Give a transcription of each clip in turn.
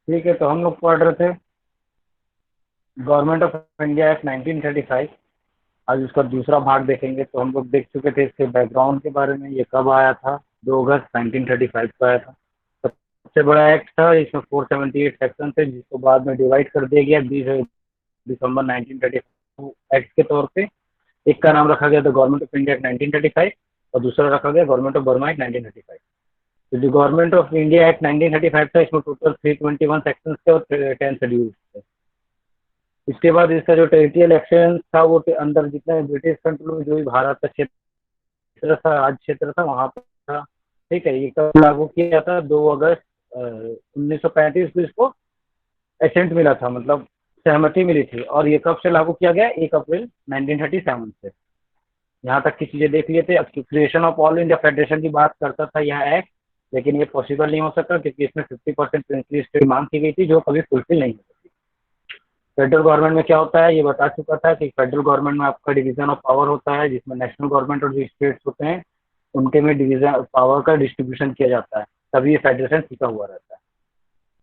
ठीक है, तो हम लोग पढ़ रहे थे गवर्नमेंट ऑफ इंडिया एक्ट 1935। आज उसका दूसरा भाग देखेंगे। तो हम लोग देख चुके थे इसके बैकग्राउंड के बारे में, ये कब आया था। 2 अगस्त 1935 को आया था। सबसे बड़ा एक्ट था, इसमें 478 सेक्शन थे, जिसको बाद में डिवाइड कर दिया गया 20 दिसंबर 1935 एक्ट के तौर पे। एक का नाम रखा गया था गवर्नमेंट ऑफ इंडिया एक्ट 1935 और दूसरा रखा गया गवर्नमेंट ऑफ बर्मा एक्ट 1935। तो जो गवर्नमेंट ऑफ इंडिया एक्ट 1935 था, इसमें टोटल 321 सेक्शन थे और 10 शेड्यूल थे। इसके बाद इसका जो टेरिtoriयल एक्शन था, वो अंदर जितने ब्रिटिश कंट्रोल में जो भी भारत का क्षेत्र था, राज्य क्षेत्र था, वहां पर था। ठीक है, ये कब लागू किया जाता? 2 अगस्त 1935 को इसको एसेंट मिला था, मतलब सहमति मिली थी। और ये कब से लागू किया गया? 1 अप्रैल 1937 से। यहाँ तक की चीजें देख लिए थे। अब creation of all India federation की बात करता था यह एक्ट, लेकिन ये पॉसिबल नहीं हो सका क्योंकि इसमें 50% प्रिंसली स्टेट मांग की गई थी, जो कभी फुलफिल नहीं हो सकी। फेडरल गवर्नमेंट में क्या होता है ये बता चुका था कि फेडरल गवर्नमेंट में आपका डिवीजन ऑफ पावर होता है, जिसमें नेशनल गवर्नमेंट और जो स्टेट्स होते हैं उनके में डिवीजन पावर का डिस्ट्रीब्यूशन किया जाता है, तभी ये फेडरेशन टिका हुआ रहता है।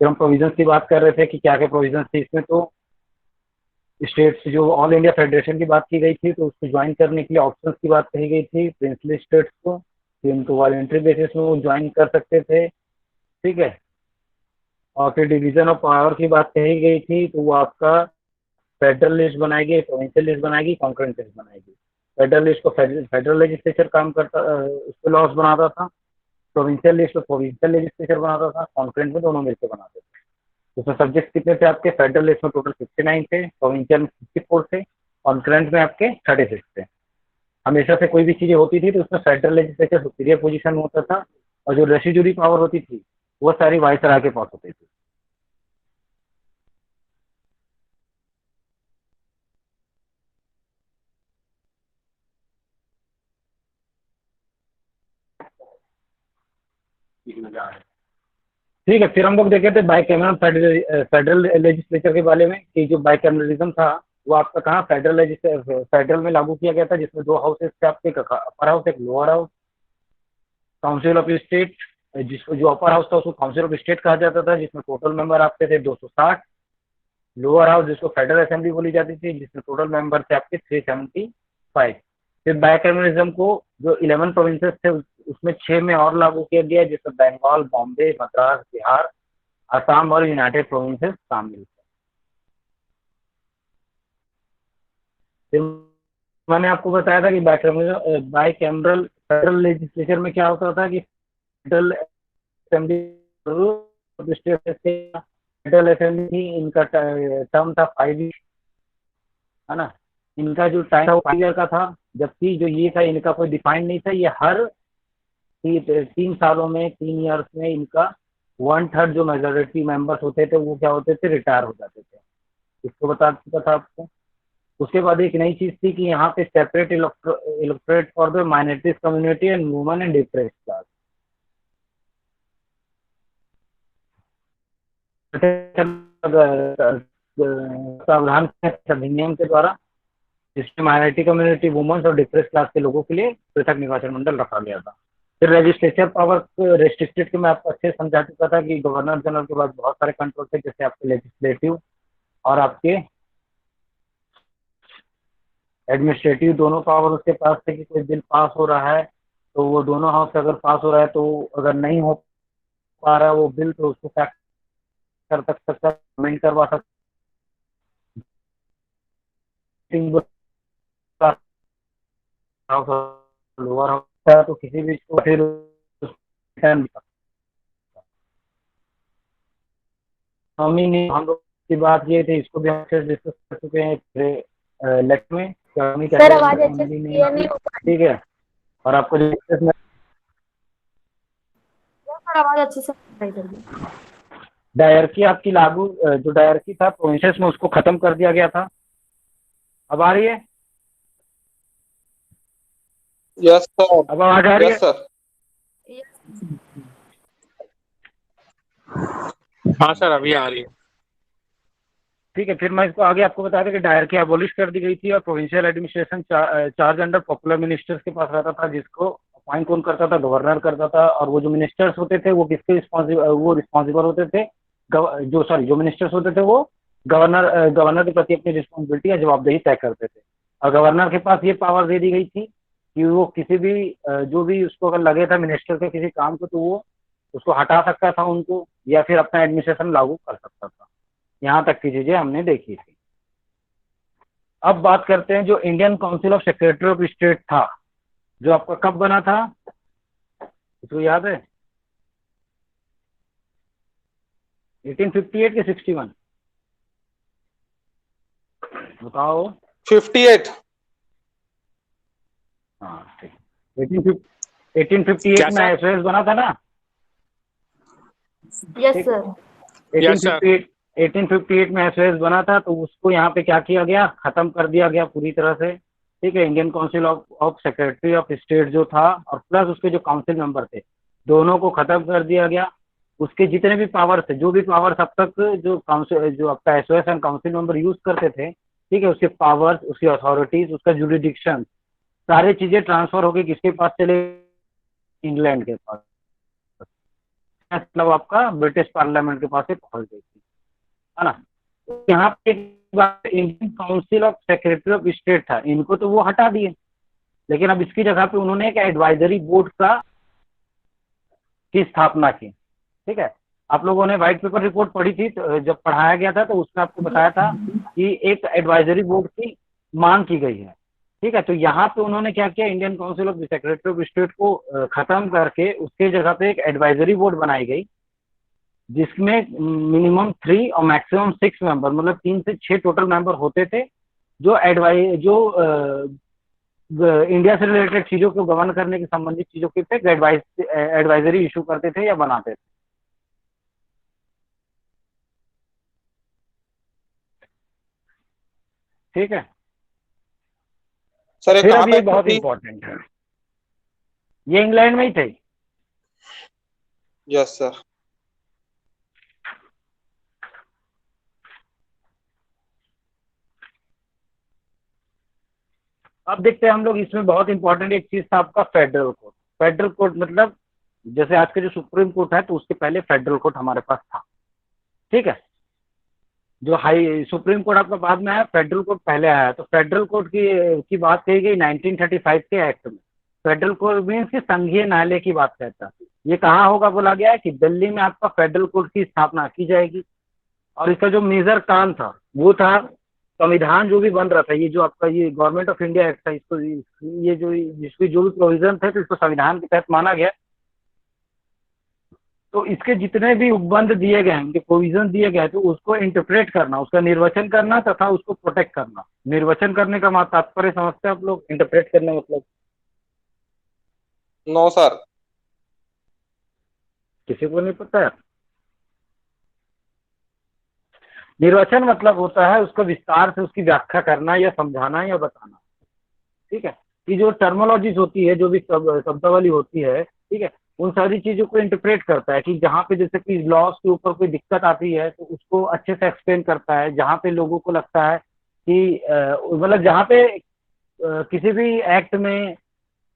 फिर हम प्रोविजंस की बात कर रहे थे कि क्या क्या प्रोविजंस थे इसमें। तो स्टेट्स, जो ऑल इंडिया फेडरेशन की बात की गई थी, तो उसको ज्वाइन करने के लिए ऑप्शंस की बात कही गई थी प्रिंसली स्टेट्स को, कि उनको वॉलेंट्री बेसिस में वो ज्वाइन कर सकते थे। ठीक है, और फिर डिवीजन ऑफ पावर की बात कही गई थी, तो वो आपका फेडरल लिस्ट बनाएगी, प्रोविंशियल लिस्ट बनाएगी, कॉन्करेंट लिस्ट बनाएगी। फेडरल लिस्ट को फेडरल लेजिस्लेचर काम करता, उस पर लॉस बनाता था। प्रोविंशियल लिस्ट को प्रोविंशियल लेजिस्लेचर बनाता था, कॉन्करेंट में दोनों मिलकर बनाते थे। उसमें सब्जेक्ट कितने थे आपके? फेडरल लिस्ट में टोटल 59 थे, प्रोविंशियल में 54 थे, कॉन्करेंट में आपके 36 थे। हमेशा से कोई भी चीजें होती थी तो उसमें फेडरल लेजिस्लेचर सुपीरियर पोजीशन में होता था, और जो रेसिड्यूरी पावर होती थी वो सारी वाइसराय के पास होती थी। ठीक है, फिर हम लोग देखे थे बाइकैमरल फेडरल लेजिस्लेचर के बारे में, कि जो बाइकैमरलिज्म था वो आपका कहाँ फेडरल में लागू किया गया था, जिसमें 2 हाउसेस थे आपके, अपर हाउस एक lower house. Council of state, जिसको जो अपर हाउस था उसको काउंसिल ऑफ स्टेट कहा जाता था, जिसमें टोटल मेंबर आपके थे 260। लोअर हाउस जिसको फेडरल असेंबली बोली जाती थी, जिसमें टोटल मेंबर थे आपके 375। फिर बाइकैमरलिज्म को जो 11 प्रोविंसेस थे उसमें 6 में और लागू किया गया, जिसमें बंगाल, बॉम्बे, मद्रास, बिहार, असम और यूनाइटेड प्रोविंसेस शामिल थे। फिर मैंने आपको बताया था कि बाइकैमरल फेडरल लेजिस्लेचर में क्या होता था कि फेडरल असेंबली, फेडरल असेंबली थी, इनका टर्म था 5 ईयर, है ना। इनका जो टाइम था वो 5 ईयर का था, जबकि जो ये था इनका कोई डिफाइन नहीं था। ये हर 3 सालों में, 3 ईयर्स में इनका 1/3 जो मेजोरिटी मेंबर्स होते थे वो क्या होते थे? रिटायर हो जाते थे। इसको बता चुका था आपको। उसके बाद एक नई चीज थी कि यहाँ पे separate electorate for the minorities community and women and depressed class. प्रावधान अधिनियम के द्वारा, जिसमें माइनॉरिटी कम्युनिटी, वुमेन्स और डिप्रेस क्लास के लोगों के लिए पृथक निर्वाचन मंडल रखा गया था। फिर लेजिस्लेचर पावर रेस्ट्रिक्टेड के मैं आपको अच्छे से समझा चुका था कि गवर्नर जनरल के पास बहुत सारे कंट्रोल थे, जैसे आपके लेजिस्लेटिव और आपके एडमिनिस्ट्रेटिव, दोनों पावर उसके पास थे। कि कोई बिल पास हो रहा है तो वो दोनों हाउस से अगर पास हो रहा है, तो अगर नहीं हो पा रहा है वो बिल, तो उसको क्या कर सकता है? अमेंड करवा सकता हाउस, लोअर हाउस है तो किसी भी को फिर हम लोग की बात ये थी, इसको भी हम डिस्कस कर चुके हैं लेक्चर में, क्या सर क्या आवाज अच्छे से फैमिली नेम क्लियर नहीं थी। हो पा रही। ठीक है, और आपको जो सर आवाज अच्छे से नहीं करिए। डायरकी आपकी लागू, जो डायरकी था प्रोविंसेस में, उसको खत्म कर दिया गया था। अब आ रही है? Yes sir. अब आवाज आ रही यस है? सर। हाँ सर, अभी आ रही है। ठीक है, फिर मैं इसको आगे आपको बताया था कि डायरकी एबॉलिश कर दी गई थी और provincial administration charge under popular ministers के पास रहता था, जिसको अपॉइंट कौन करता था? गवर्नर करता था। और वो जो मिनिस्टर्स होते थे वो किसके रिस्पॉन्सिबल होते थे? जो मिनिस्टर्स होते थे वो गवर्नर के प्रति अपनी रिस्पॉन्सिबिलिटी या जवाबदेही तय करते थे, और गवर्नर के पास ये पावर दे दी गई थी कि वो किसी भी जो भी उसको अगर लगे था मिनिस्टर के किसी काम को, तो वो उसको हटा सकता था उनको, या फिर अपना एडमिनिस्ट्रेशन लागू कर सकता था। यहाँ तक की चीजें हमने देखी थी। अब बात करते हैं जो Indian council of secretary of state था, जो आपका कब बना था, इसको याद है? 1858 के 61? बताओ। 58। हाँ ठीक। 1858 में एसओएस बना था ना? Yes sir. 1858 1858 में एसओएस बना था, तो उसको यहाँ पे क्या किया गया, खत्म कर दिया गया पूरी तरह से। ठीक है, Indian council of secretary of state जो था, और प्लस उसके जो काउंसिल मेंबर थे, दोनों को खत्म कर दिया गया। उसके जितने भी पावर्स थे, जो भी पावर्स अब तक जो काउंसिल, जो आपका SOS and council member use करते थे, ठीक है, उसके पावर्स, उसकी अथॉरिटीज, उसका जुरिडिक्शन, सारी चीजें ट्रांसफर होके किसके पास चले, इंग्लैंड के पास, मतलब आपका ब्रिटिश पार्लियामेंट के पास से पहुंच गई थी, है ना। तो यहाँ पे Indian council of secretary of state था, इनको तो वो हटा दिए, लेकिन अब इसकी जगह पे उन्होंने एक एडवाइजरी बोर्ड की स्थापना की। ठीक है, आप लोगों ने व्हाइट पेपर रिपोर्ट पढ़ी थी, तो जब पढ़ाया गया था तो उसमें आपको बताया था कि एक एडवाइजरी बोर्ड की मांग की गई है। ठीक है, तो यहाँ पे उन्होंने क्या किया, Indian council of secretary of state को खत्म करके उसके जगह पे एक एडवाइजरी बोर्ड बनाई गई, जिसमें मिनिमम 3 और मैक्सिमम 6 मेंबर, मतलब 3 से 6 टोटल मेंबर होते थे, जो इंडिया से रिलेटेड चीजों को गवर्न करने के संबंधित चीजों के पे एडवाइजरी इशू करते थे या बनाते थे। ठीक है सर, ये फिर कहाँ अब पे ये बहुत थी? इंपॉर्टेंट है, ये इंग्लैंड में ही थे। Yes sir. अब देखते हैं हम लोग, इसमें बहुत इंपॉर्टेंट एक चीज था आपका फेडरल कोर्ट। फेडरल कोर्ट मतलब जैसे आज के जो सुप्रीम कोर्ट है, तो उसके पहले फेडरल कोर्ट हमारे पास था। ठीक है, जो हाई सुप्रीम कोर्ट आपका बाद में आया, फेडरल कोर्ट पहले आया। तो फेडरल कोर्ट की बात कही गई 1935 के एक्ट में। फेडरल कोर्ट मीन्स कि संघीय न्यायालय की बात कहता है। ये कहाँ होगा बोला गया है कि दिल्ली में आपका फेडरल कोर्ट की स्थापना की जाएगी। और इसका जो मेजर काम था वो था, संविधान जो भी बन रहा था, ये जो आपका ये गवर्नमेंट ऑफ इंडिया एक्ट था, इसको ये जो इसकी जो भी प्रोविजन थे, तो इसको संविधान के तहत माना गया। तो इसके जितने भी उपबंध दिए गए हैं, उनके प्रोविजन दिए गए, तो उसको इंटरप्रेट करना, उसका निर्वचन करना तथा उसको प्रोटेक्ट करना। निर्वचन करने का तात्पर्य समझते हैं आप लोग? इंटरप्रेट करने मतलब नो सर। किसी को नहीं पता है? निर्वचन मतलब होता है उसको विस्तार से उसकी व्याख्या करना या समझाना या बताना। ठीक है, कि जो टर्मोलॉजीज होती है, जो भी शब्दावली होती है, ठीक है, उन सारी चीजों को इंटरप्रेट करता है। कि जहाँ पे जैसे कि लॉस के ऊपर कोई दिक्कत आती है, तो उसको अच्छे से एक्सप्लेन करता है। जहाँ पे लोगों को लगता है कि मतलब जहाँ पे किसी भी एक्ट में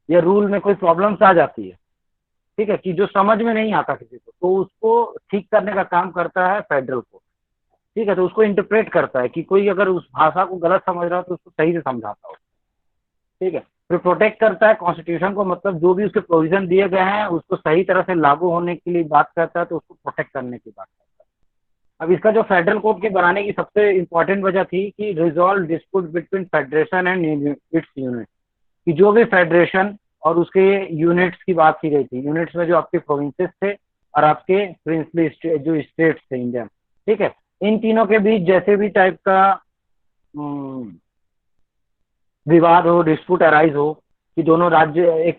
या रूल में कोई प्रॉब्लम्स आ जाती है, ठीक है, कि जो समझ में नहीं आता किसी को, तो उसको ठीक करने का काम करता है फेडरल कोर्ट। ठीक है, तो उसको इंटरप्रेट करता है कि कोई अगर उस भाषा को गलत समझ रहा हो तो उसको सही से समझाता हो। ठीक है, फिर प्रोटेक्ट करता है कॉन्स्टिट्यूशन को, मतलब जो भी उसके प्रोविजन दिए गए हैं उसको सही तरह से लागू होने के लिए बात करता है, तो उसको प्रोटेक्ट करने की बात करता है। अब इसका जो फेडरल कोर्ट के बनाने की सबसे इंपॉर्टेंट वजह थी कि resolve dispute between federation and its unit, कि जो भी फेडरेशन और उसके यूनिट्स की बात की गई थी। यूनिट्स में जो आपके प्रोविंसेस थे और आपके प्रिंसली जो स्टेट्स थे इंडिया में, ठीक है, इन तीनों के बीच जैसे भी टाइप का विवाद हो, डिस्प्यूट अराइज हो, कि दोनों राज्य एक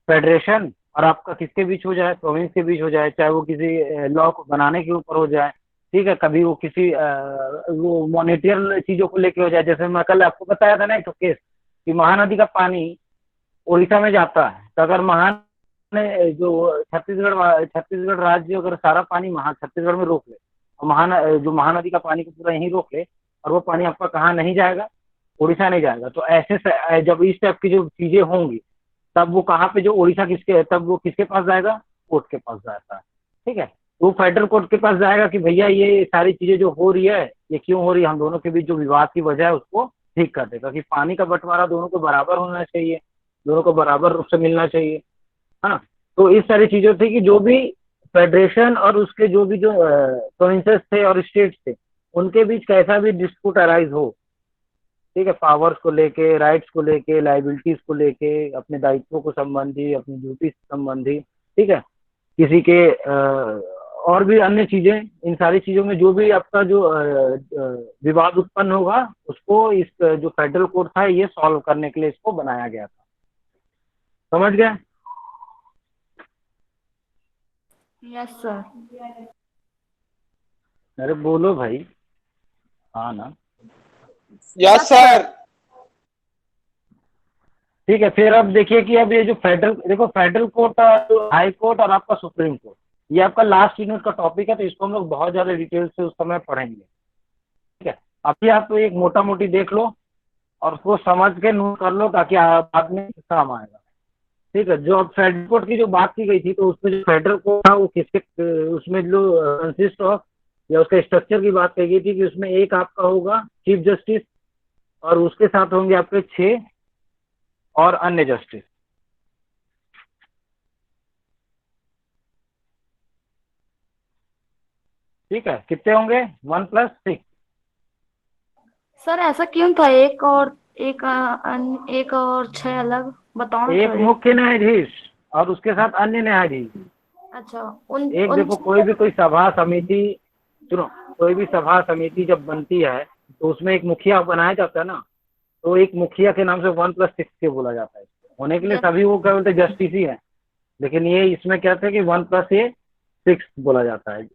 फेडरेशन और आपका किसके बीच हो जाए, प्रोविंस के बीच हो जाए, चाहे वो किसी लॉ को बनाने के ऊपर हो जाए, ठीक है, कभी वो किसी वो मॉनिटरियल चीजों को लेके हो जाए। जैसे मैं कल आपको बताया था ना एक तो केस, कि महानदी का पानी उड़ीसा में जाता है, तो अगर जो छत्तीसगढ़ राज्य अगर सारा पानी छत्तीसगढ़ में रोक ले, और जो महानदी का पानी को पूरा यहीं रोक ले, और वो पानी आपका कहाँ नहीं जाएगा, उड़ीसा नहीं जाएगा, तो ऐसे जब इस टाइप की जो चीजें होंगी, तब वो कहाँ पे जो उड़ीसा तब वो किसके पास जाएगा, कोर्ट के पास जाता है। ठीक है, वो फेडरल कोर्ट के पास जाएगा कि भैया ये सारी चीजें जो हो रही है ये क्यों हो रही है, हम दोनों के बीच जो विवाद की वजह है उसको ठीक कर देगा कि पानी का बंटवारा दोनों को बराबर होना चाहिए, दोनों को बराबर रूप से मिलना चाहिए, है ना। तो इस सारी चीजों थी कि जो भी फेडरेशन और उसके जो भी जो प्रोविंसेस थे और स्टेट्स थे उनके बीच कैसा भी डिस्प्यूट अराइज हो, ठीक है, पावर्स को लेके, राइट्स को लेके, लाइबिलिटीज को लेके, अपने दायित्वों को संबंधी, अपनी ड्यूटी संबंधी, ठीक है, किसी के और भी अन्य चीजें, इन सारी चीजों में जो भी आपका जो विवाद उत्पन्न होगा उसको इस जो फेडरल कोर्ट था ये सॉल्व करने के लिए इसको बनाया गया था। समझ गए? Yes sir. अरे बोलो भाई, हाँ ना। Yes sir. ठीक है, फिर अब देखिए कि अब ये जो फेडरल, देखो फेडरल कोर्ट, हाई कोर्ट और आपका सुप्रीम कोर्ट, ये आपका लास्ट यूनिट का टॉपिक है, तो इसको हम लोग बहुत ज्यादा डिटेल से उस समय पढ़ेंगे। ठीक है, अभी आप तो एक मोटा मोटी देख लो और उसको समझ के नोट कर लो ताकि बाद में काम आएगा। ठीक है, जो अब फेडरल कोर्ट की जो बात की गई थी तो उसमें जो फेडरल कोर्ट था वो किसके, उसमें जो कंसिस्ट ऑफ या उसके स्ट्रक्चर की बात कही गई थी कि उसमें एक आपका होगा चीफ जस्टिस और उसके साथ होंगे आपके 6 और अन्य जस्टिस। ठीक है, कितने होंगे? 1+6। सर ऐसा क्यों था, एक और एक और 6 अलग बताओ ना एक थोड़ी। मुख्य न्यायाधीश और उसके साथ अन्य न्यायाधीश। अच्छा, उन एक उन देखो, कोई सभा समिति, सुनो, कोई भी सभा समिति जब बनती है तो उसमें एक मुखिया बनाया जाता है ना, तो एक मुखिया के नाम से 1+6 के बोला जाता है। होने के लिए यस, सभी वो क्या बोलते हैं, जस्टिस ही है, लेकिन ये इसमें क्या था कि 1+6 बोला जाता है।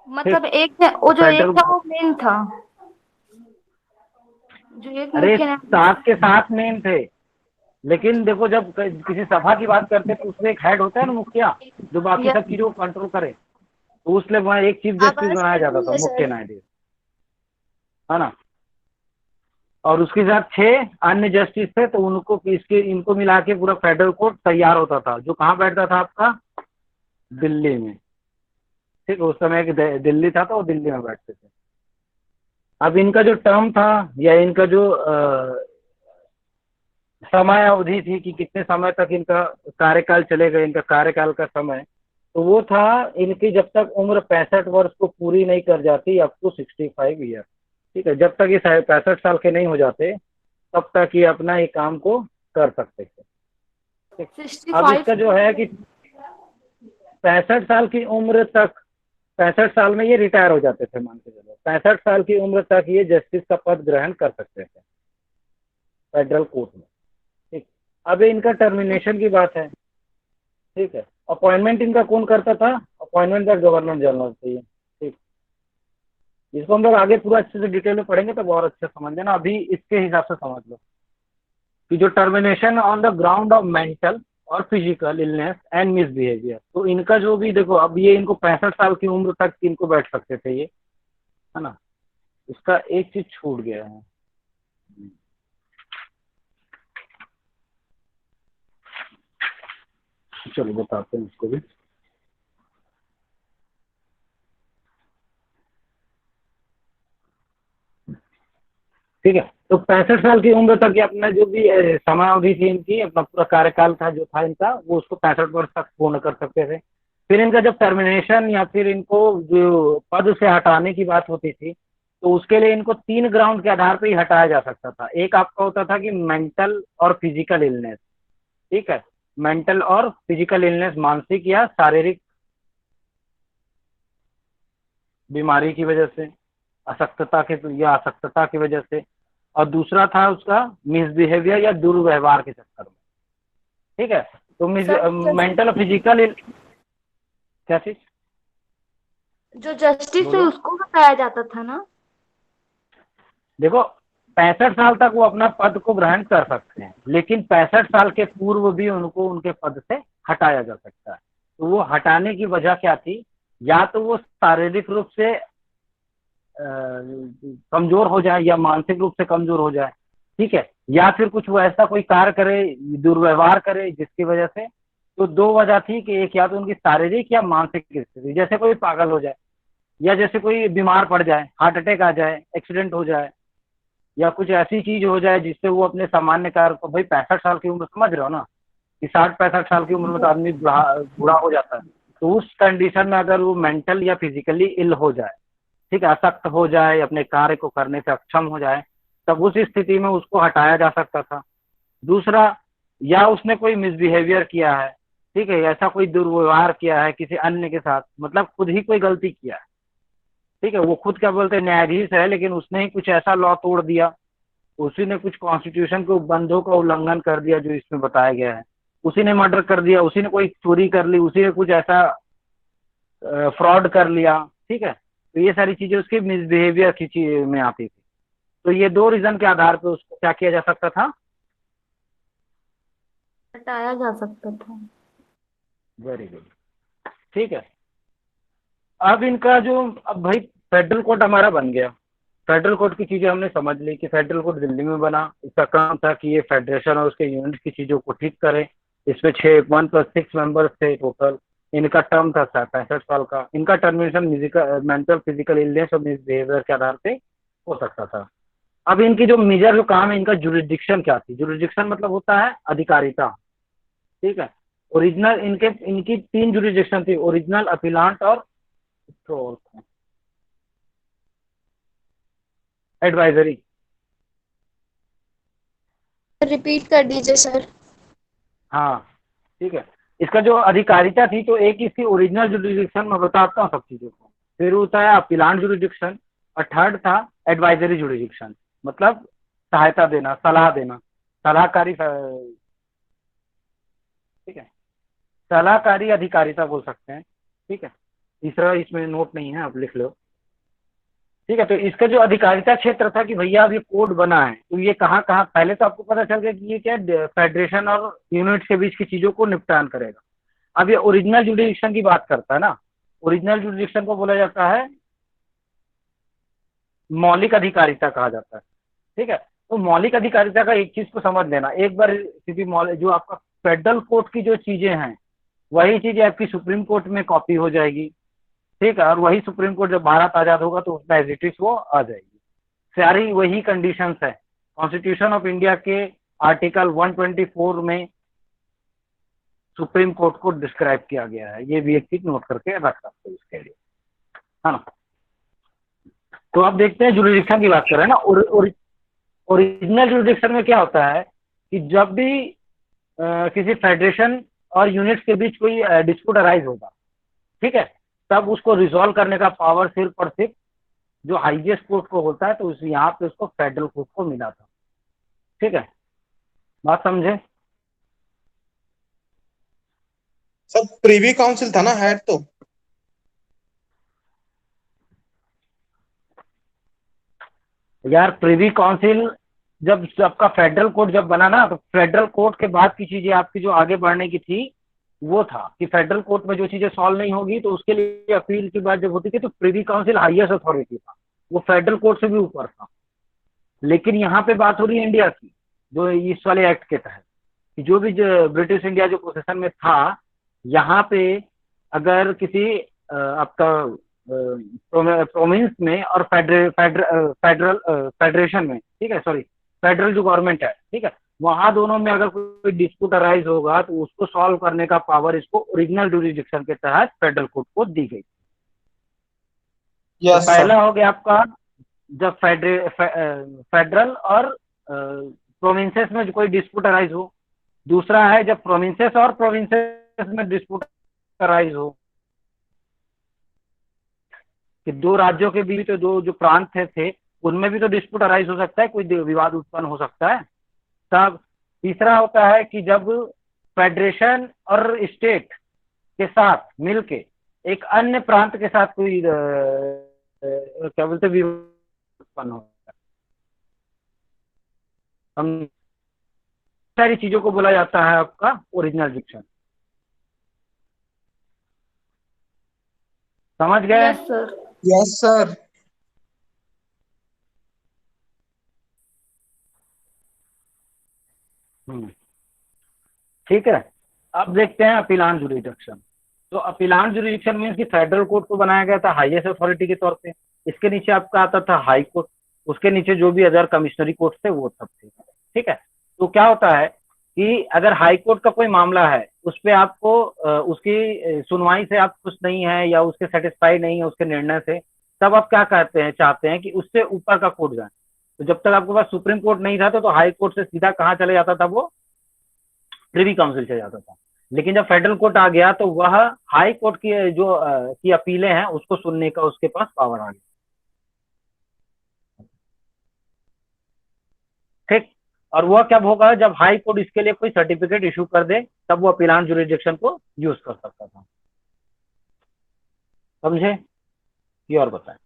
मतलब एक वो जो एक फेडरल, था वो मेन था, जो एक अरे मुख्य सात के सात मेन थे, लेकिन देखो जब किसी सभा की बात करते हैं तो उसमें एक हेड होता है ना, मुखिया, जो बाकी यस, सब चीजों को कंट्रोल करे, तो उसलिए वहाँ एक चीफ जस्टिस आवाज बनाया कट जाता रही था, है मुख्य सर। न्यायाधीश, है ना। और उसके साथ 6 अन्य जस्टिस थे, तो उनको इनको मिला के पूरा फेडरल कोर्ट तैयार होता था, जो कहाँ बैठता था आपका, दिल्ली में। ठीक, उस समय दिल्ली था तो वो दिल्ली में बैठते थे। अब इनका जो टर्म था या इनका जो समय अवधि थी कि कितने समय तक इनका कार्यकाल चलेगा, इनका कार्यकाल का समय, तो वो था इनकी जब तक उम्र 65 वर्ष को पूरी नहीं कर जाती, अप टू 65 ईयर। ठीक है, जब तक ये 65 साल के नहीं हो जाते तब तक ये अपना ये काम को कर सकते थे। ठीक, अब 65। इसका जो है कि 65 साल की उम्र तक, 65 साल में ये रिटायर हो जाते थे, मान के चलो 65 साल की उम्र तक ये जस्टिस का पद ग्रहण कर सकते थे फेडरल कोर्ट में। ठीक, अब इनका टर्मिनेशन की बात है। ठीक है, अपॉइंटमेंट इनका कौन करता था? अपॉइंटमेंट द गवर्नर जनरल से। ठीक, इसको हम लोग आगे पूरा अच्छे से डिटेल में पढ़ेंगे तो बहुत अच्छे समझ लेना, अभी इसके हिसाब से समझ लो कि जो termination on the ground of mental और फिजिकल इलनेस एंड मिसबिहेवियर, तो इनका जो भी देखो, अब ये इनको 65 साल की उम्र तक इनको बैठ सकते थे ये, है ना। इसका एक चीज छूट गया है, चलो बताते हैं उसको भी। ठीक है, तो 65 साल की उम्र तक ये अपना जो भी समय अवधि थी इनकी, अपना पूरा कार्यकाल था जो था इनका, वो उसको 65 वर्ष तक पूर्ण कर सकते थे। फिर इनका जब टर्मिनेशन या फिर इनको जो पद से हटाने की बात होती थी, तो उसके लिए इनको 3 ग्राउंड के आधार पर ही हटाया जा सकता था। एक आपका होता था कि मेंटल और फिजिकल इलनेस। ठीक है, मेंटल और फिजिकल इलनेस, मानसिक या शारीरिक बीमारी की वजह से, अशक्तता की वजह से, और दूसरा था उसका मिसबिहेवियर या दुर्व्यवहार के चक्कर में। ठीक है, तो सर मेंटल फिजिकल, क्या चीज? जो जस्टिस है बोलो। उसको बताया जाता था ना। देखो, 65 साल तक वो अपना पद को ग्रहण कर सकते हैं, लेकिन 65 साल के पूर्व भी उनको उनके पद से हटाया जा सकता है। तो वो हटाने की वजह क्या थी? या तो वो शारीरिक रूप से कमजोर हो जाए या मानसिक रूप से कमजोर हो जाए। ठीक है, या फिर कुछ वो ऐसा कोई कार्य करे, दुर्व्यवहार करे जिसकी वजह से तो दो वजह थी कि एक या तो उनकी शारीरिक या मानसिक स्थिति, जैसे कोई पागल हो जाए या जैसे कोई बीमार पड़ जाए, हार्ट अटैक आ जाए, एक्सीडेंट हो जाए, या कुछ ऐसी चीज हो जाए जिससे वो अपने सामान्य कार्य को, भाई 65 साल की उम्र समझ रहे हो ना, कि 60-65 साल की उम्र में तो आदमी बूढ़ा बूढ़ा हो जाता है। तो उस कंडीशन में अगर वो मेंटल या फिजिकली इल हो जाए, ठीक है, अशक्त हो जाए, अपने कार्य को करने से अक्षम हो जाए, तब उस स्थिति में उसको हटाया जा सकता था। दूसरा, या उसने कोई मिसबिहेवियर किया है, ठीक है, ऐसा कोई दुर्व्यवहार किया है किसी अन्य के साथ, मतलब खुद ही कोई गलती किया है, ठीक है, वो खुद क्या बोलते हैं न्यायाधीश है, लेकिन उसने ही कुछ ऐसा लॉ तोड़ दिया, उसी ने कुछ कॉन्स्टिट्यूशन के बंधों का उल्लंघन कर दिया जो इसमें बताया गया है, उसी ने मर्डर कर दिया, उसी ने कोई चोरी कर ली, उसी ने कुछ ऐसा फ्रॉड कर लिया, ठीक है, तो ये सारी चीजें उसके मिसबिहेवियर की चीज में आती थी। तो ये दो रीजन के आधार पर उसको क्या किया जा सकता था, हटाया जा सकता था। वेरी गुड, ठीक है। अब इनका जो, अब भाई फेडरल कोर्ट हमारा बन गया, फेडरल कोर्ट की चीजें हमने समझ ली कि फेडरल कोर्ट दिल्ली में बना, इसका काम था कि ये फेडरेशन और उसके यूनिट की चीजों को ठीक करे। इसमें 1+6 मेंबर्स थे टोटल। इनका टर्म था 65 साल का। इनका टर्मिनेशन मेंटल फिजिकल इलनेस और मिसबिहेवियर के आधार पे हो सकता था। अब इनकी जो मेजर जो काम है, इनका जुरिडिक्शन क्या थी, जुरिडिक्शन मतलब होता है अधिकारिता, ठीक है। ओरिजिनल इनके इनकी 3 जुरिडिक्शन थी, ओरिजिनल, अपीलांट और एडवाइजरी। रिपीट कर दीजिए सर। हाँ, ठीक है। इसका जो अधिकारिता थी, तो एक इसकी ओरिजिनल जुरिडिक्शन, मैं बताता हूँ सब चीजों को, फिर होता है अपीलांट जुरिडिक्शन, और थर्ड था एडवाइजरी जुरिडिक्शन, मतलब सहायता देना, सलाह देना, सलाहकारी, ठीक है, सलाहकारी अधिकारिता बोल सकते हैं, ठीक है। तीसरा इसमें नोट नहीं है, आप लिख लो, ठीक है। तो इसका जो अधिकारिता क्षेत्र था कि भैया अब ये कोड बना है, तो ये कहाँ कहाँ, पहले तो आपको पता चल गया कि ये क्या फेडरेशन और यूनिट्स के बीच की चीजों को निपटान करेगा। अब ये ओरिजिनल जुडिक्शन की बात करता है ना, ओरिजिनल जुडिक्शन को बोला जाता है मौलिक अधिकारिता कहा जाता है, ठीक है। तो मौलिक अधिकारिता का एक चीज को समझ लेना एक बार, क्योंकि जो आपका फेडरल कोर्ट की जो चीजें हैं, वही चीजें आपकी सुप्रीम कोर्ट में कॉपी हो जाएगी, ठीक है, और वही सुप्रीम कोर्ट जब भारत आजाद होगा तो उसमें एज इट इज वो आ जाएगी, सारी वही कंडीशंस है। कॉन्स्टिट्यूशन ऑफ इंडिया के आर्टिकल 124 में सुप्रीम कोर्ट को डिस्क्राइब किया गया है, ये भी एक चीज नोट करके रख सकते हैं इसके लिए, है ना। तो अब देखते हैं जुरिडिक्शन की बात कर रहे हैं ना। ओरिजिनल जुरिडिक्शन में क्या होता है कि जब भी किसी फेडरेशन और यूनिट्स के बीच कोई डिस्प्यूट अराइज होगा, ठीक है, तब उसको रिजॉल्व करने का पावर सिर्फ और सिर्फ जो हाईएस्ट कोर्ट को होता है, तो उस यहाँ पे उसको फेडरल कोर्ट को मिला था, ठीक है, बात समझे। सब प्रीवी काउंसिल था ना हेड तो। यार प्रिवी काउंसिल, जब आपका फेडरल कोर्ट जब बना ना, तो फेडरल कोर्ट के बाद की चीजें आपकी जो आगे बढ़ने की थी, वो था कि फेडरल कोर्ट में जो चीजें सॉल्व नहीं होगी तो उसके लिए अपील की बात जब होती थी, तो प्रिवी काउंसिल हाईएस्ट अथॉरिटी था, वो फेडरल कोर्ट से भी ऊपर था। लेकिन यहाँ पे बात हो रही है इंडिया की, जो इस वाले एक्ट के तहत, कि जो भी ब्रिटिश इंडिया जो पोजीशन में था, यहाँ पे अगर किसी आपका प्रोविंस में और फेडरेशन में, ठीक है, सॉरी, फेडरल जो गवर्नमेंट है, ठीक है, वहां दोनों में अगर कोई डिस्प्यूट अराइज होगा तो उसको सॉल्व करने का पावर इसको ओरिजिनल जुरिडिक्शन के तहत फेडरल कोर्ट को दी गई। तो यस सर। पहला हो गया आपका जब फेडरल और प्रोविंसेस में कोई डिस्प्यूट अराइज हो। दूसरा है जब प्रोविंसेस और प्रोविंसेस में डिस्प्यूट अराइज हो, कि दो राज्यों के बीच, तो दो जो प्रांत थे उनमें भी तो डिस्प्यूट अराइज हो सकता है, कोई विवाद उत्पन्न हो सकता है तब। तीसरा होता है कि जब फेडरेशन और स्टेट के साथ मिलके एक अन्य प्रांत के साथ कोई क्या बोलते विवाद उत्पन्न होता है, हम सारी चीजों को बोला जाता है आपका ओरिजिनल जुरिडिक्शन। समझ गए। Yes sir. Yes sir. ठीक है। अब देखते हैं अपीलान जुरिडिक्शन। तो अपीलान जुरिडिक्शन मीन्स कि फेडरल कोर्ट को बनाया गया था हाईएस्ट अथॉरिटी के तौर पे। इसके नीचे आपका आता था हाई कोर्ट, उसके नीचे जो भी अदर कमिश्नरी कोर्ट थे वो सब थे। ठीक है, तो क्या होता है कि अगर हाई कोर्ट का कोई मामला है उस पे आपको उसकी सुनवाई से आप खुश नहीं है या उसके सेटिस्फाई नहीं है उसके निर्णय से, तब आप क्या कहते हैं, चाहते हैं कि उससे ऊपर का कोर्ट जाए। तो जब तक आपके पास सुप्रीम कोर्ट नहीं था तो हाई कोर्ट से सीधा कहाँ चले जाता था, वो प्रिवी काउंसिल चले जाता था। लेकिन जब फेडरल कोर्ट आ गया तो वह हाई कोर्ट की जो की अपीलें हैं उसको सुनने का उसके पास पावर आ गया। ठीक, और वह कब होगा, जब हाई कोर्ट इसके लिए कोई सर्टिफिकेट इशू कर दे तब वो अपीलान जुरिडिक्शन को यूज कर सकता था। समझे ये और बताएं।